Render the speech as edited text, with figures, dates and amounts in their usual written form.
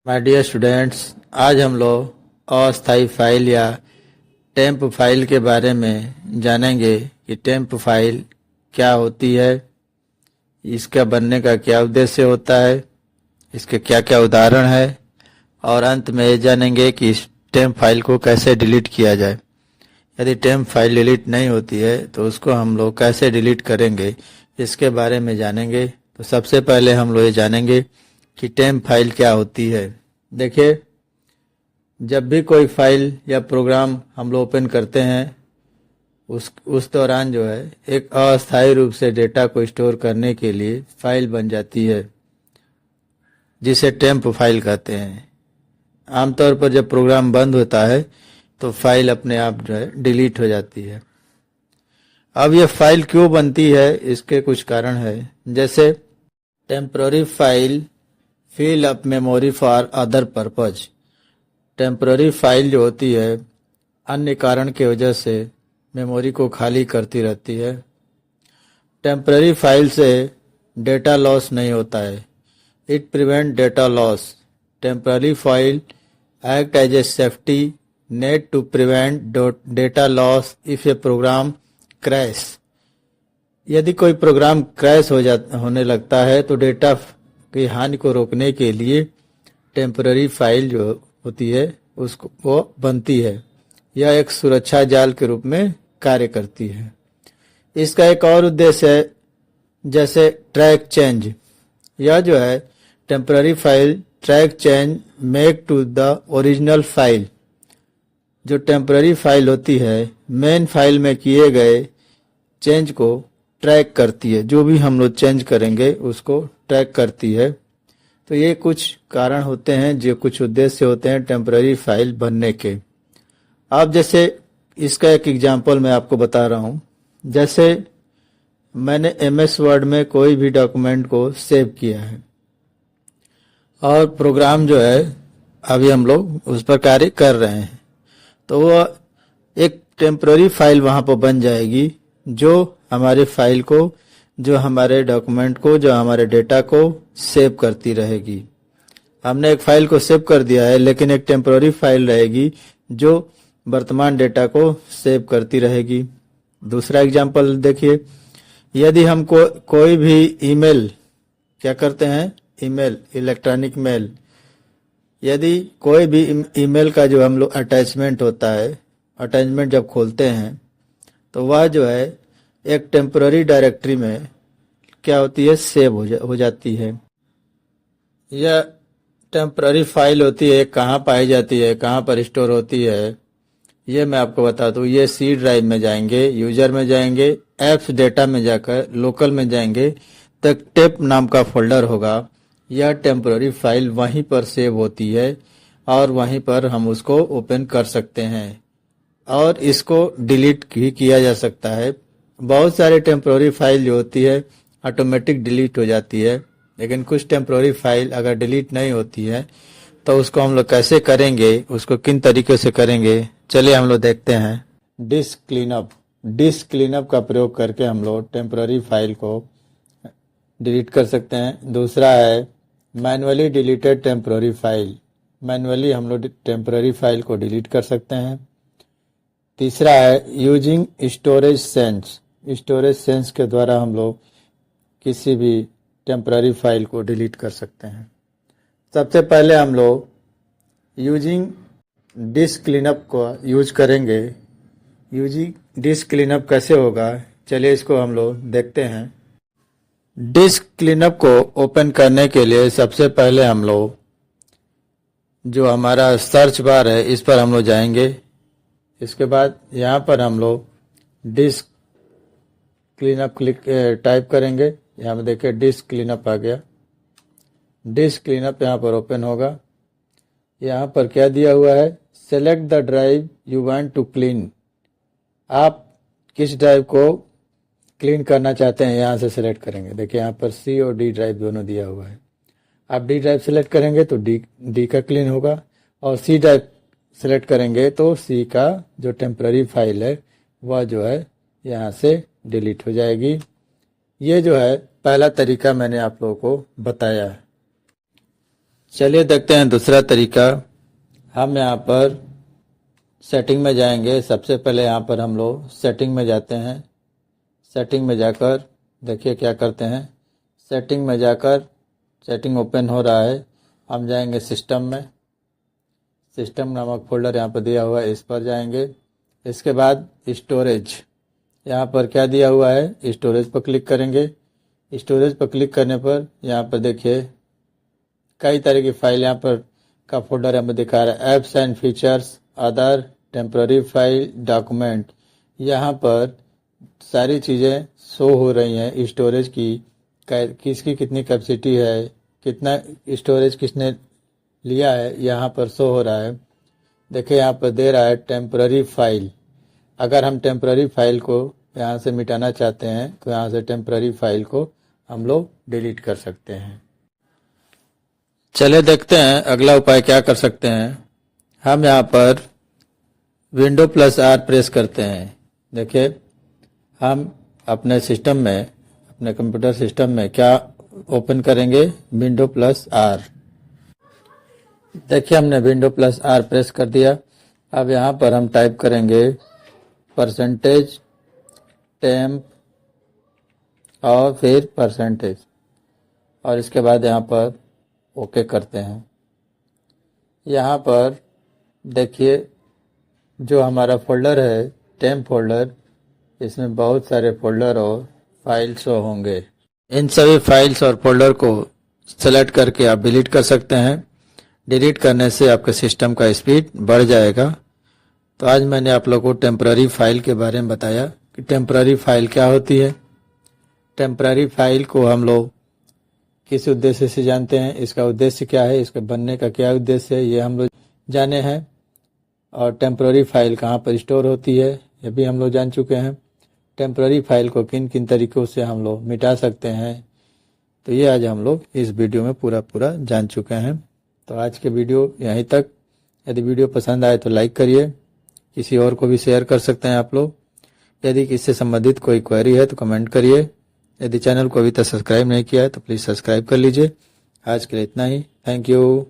My dear students, आज हम लोग अस्थायी फाइल या टेम्प फाइल के बारे में जानेंगे कि टेम्प फाइल क्या होती है, इसका बनने का क्या उद्देश्य होता है, इसके क्या क्या उदाहरण है और अंत में ये जानेंगे कि इस टेम्प फाइल को कैसे डिलीट किया जाए। यदि टेम्प फाइल डिलीट नहीं होती है तो उसको हम लोग कैसे डिलीट करेंगे, इसके बारे में जानेंगे। तो सबसे पहले हम लोग ये जानेंगे कि टेम्प फाइल क्या होती है। देखिए, जब भी कोई फाइल या प्रोग्राम हम लोग ओपन करते हैं उस दौरान जो है एक अस्थायी रूप से डेटा को स्टोर करने के लिए फाइल बन जाती है, जिसे टेम्प फाइल कहते हैं। आमतौर पर जब प्रोग्राम बंद होता है तो फाइल अपने आप जो है डिलीट हो जाती है। अब ये फाइल क्यों बनती है, इसके कुछ कारण है। जैसे temporary file fill up memory for other purpose. Temporary file जो होती है अन्य कारण के वजह से मेमोरी को खाली करती रहती है। टेम्पररी फाइल से डेटा लॉस नहीं होता है, it prevent data loss. Temporary file act as a safety net to prevent data loss if a program crash. यदि कोई प्रोग्राम क्रैश होने लगता है तो डेटा की हानि को रोकने के लिए टेम्पररी फाइल जो होती है उसको वो बनती है। यह एक सुरक्षा जाल के रूप में कार्य करती है। इसका एक और उद्देश्य है, जैसे ट्रैक चेंज। यह जो है temporary file track change make to the original file. जो टेम्पररी फाइल होती है मेन फाइल में किए गए चेंज को ट्रैक करती है, जो भी हम लोग चेंज करेंगे उसको ट्रैक करती है। तो ये कुछ कारण होते हैं, जो कुछ उद्देश्य होते हैं टेम्पररी फाइल बनने के। अब जैसे इसका एक एग्जांपल मैं आपको बता रहा हूँ। जैसे मैंने MS वर्ड में कोई भी डॉक्यूमेंट को सेव किया है और प्रोग्राम जो है अभी हम लोग उस पर कार्य कर रहे हैं, तो वह एक टेम्पररी फाइल वहाँ पर बन जाएगी जो हमारे फाइल को, जो हमारे डॉक्यूमेंट को, जो हमारे डेटा को सेव करती रहेगी। हमने एक फाइल को सेव कर दिया है, लेकिन एक टेम्पररी फाइल रहेगी जो वर्तमान डेटा को सेव करती रहेगी। दूसरा एग्जांपल देखिए, यदि हम कोई भी ईमेल क्या करते हैं, ईमेल, इलेक्ट्रॉनिक मेल, यदि कोई भी ईमेल का जो हम लोग अटैचमेंट होता है, अटैचमेंट जब खोलते हैं तो वह जो है एक टेम्पररी डायरेक्टरी में क्या होती है, सेव हो जाती है। यह टेम्पररी फाइल होती है, कहाँ पाई जाती है, कहाँ पर स्टोर होती है, ये मैं आपको बता दूँ। ये सी ड्राइव में जाएंगे, यूजर में जाएंगे, एप्स डेटा में जाकर लोकल में जाएंगे, तक टेप नाम का फोल्डर होगा। यह टेम्पररी फाइल वहीं पर सेव होती है और वहीं पर हम उसको ओपन कर सकते हैं और इसको डिलीट भी किया जा सकता है। बहुत सारे टेम्पररी फाइल जो होती है ऑटोमेटिक डिलीट हो जाती है, लेकिन कुछ टेम्पररी फाइल अगर डिलीट नहीं होती है तो उसको हम लोग कैसे करेंगे, उसको किन तरीके से करेंगे, चलिए हम लोग देखते हैं। Disc cleanup. डिस्क क्लीनअप का प्रयोग करके हम लोग टेम्पररी फाइल को डिलीट कर सकते हैं। दूसरा है manually deleted temporary file. Manually हम लोग टेम्पररी फाइल को डिलीट कर सकते हैं। तीसरा है using storage sense. Storage sense के द्वारा हम लोग किसी भी टेम्पररी फाइल को डिलीट कर सकते हैं। सबसे पहले हम लोग यूजिंग डिस्क क्लीनअप को यूज करेंगे। यूजिंग डिस्क क्लीनअप कैसे होगा, चलिए इसको हम लोग देखते हैं। डिस्क क्लीनअप को ओपन करने के लिए सबसे पहले हम लोग जो हमारा सर्च बार है इस पर हम लोग जाएंगे। इसके बाद यहाँ पर हम लोग डिस्क क्लीनअप टाइप करेंगे। यहाँ पे देखिए डिस्क क्लीनअप आ गया। डिस्क क्लीनअप यहाँ पर ओपन होगा। यहाँ पर क्या दिया हुआ है, select the drive you want to clean. आप किस ड्राइव को क्लीन करना चाहते हैं यहाँ से सेलेक्ट करेंगे। देखिए यहाँ पर C और D ड्राइव दोनों दिया हुआ है। आप D ड्राइव सेलेक्ट करेंगे तो D का क्लीन होगा और C ड्राइव सेलेक्ट करेंगे तो C का जो टेम्पररी फाइल है वह जो है यहाँ से डिलीट हो जाएगी। ये जो है पहला तरीका मैंने आप लोगों को बताया है। चलिए देखते हैं दूसरा तरीका। हम यहाँ पर सेटिंग में जाएंगे। सबसे पहले यहाँ पर हम लोग सेटिंग में जाते हैं। सेटिंग में जाकर देखिए क्या करते हैं। सेटिंग में जाकर सेटिंग ओपन हो रहा है। हम जाएंगे सिस्टम में। सिस्टम नामक फोल्डर यहाँ पर दिया हुआ है, इस पर जाएंगे। इसके बाद स्टोरेज, यहाँ पर क्या दिया हुआ है, स्टोरेज पर क्लिक करेंगे। स्टोरेज पर क्लिक करने पर यहाँ पर देखिए कई तरह की फाइल यहाँ पर का फोल्डर हमें दिखा रहा है। Apps and features, other, temporary file, document. यहाँ पर सारी चीज़ें शो हो रही हैं स्टोरेज की, किसकी कितनी कैपेसिटी है, कितना स्टोरेज किसने लिया है, यहाँ पर शो हो रहा है। देखिए यहाँ पर दे रहा है टेम्पररी फाइल। अगर हम टेम्पररी फाइल को यहाँ से मिटाना चाहते हैं तो यहाँ से टेम्पररी फाइल को हम लोग डिलीट कर सकते हैं। चलिए देखते हैं अगला उपाय क्या कर सकते हैं। हम यहाँ पर विंडो प्लस आर प्रेस करते हैं। देखिए हम अपने सिस्टम में, अपने कंप्यूटर सिस्टम में क्या ओपन करेंगे, विंडो प्लस आर। देखिए हमने विंडो प्लस आर प्रेस कर दिया। अब यहाँ पर हम टाइप करेंगे परसेंटेज टेम्प और फिर परसेंटेज, और इसके बाद यहाँ पर ओके करते हैं। यहाँ पर देखिए जो हमारा फोल्डर है टेम्प फोल्डर, इसमें बहुत सारे फोल्डर और फाइल शो होंगे। इन सभी फाइल्स और फोल्डर को सेलेक्ट करके आप डिलीट कर सकते हैं। डिलीट करने से आपके सिस्टम का स्पीड बढ़ जाएगा। तो आज मैंने आप लोगों को टेम्पररी फाइल के बारे में बताया कि टेम्पररी फाइल क्या होती है। टेम्पररी फाइल को हम लोग किस उद्देश्य से जानते हैं, इसका उद्देश्य क्या है, इसके बनने का क्या उद्देश्य है, ये हम लोग जाने हैं। और टेम्पररी फाइल कहाँ पर स्टोर होती है ये भी हम लोग जान चुके हैं। टेम्पररी फाइल को किन किन तरीक़ों से हम लोग मिटा सकते हैं, तो ये आज हम लोग इस वीडियो में पूरा जान चुके हैं। तो आज के वीडियो यहीं तक। यदि वीडियो पसंद आए तो लाइक करिए, किसी और को भी शेयर कर सकते हैं आप लोग। यदि इससे संबंधित कोई क्वेरी है तो कमेंट करिए। यदि चैनल को अभी तक सब्सक्राइब नहीं किया है तो प्लीज़ सब्सक्राइब कर लीजिए। आज के लिए इतना ही। Thank you.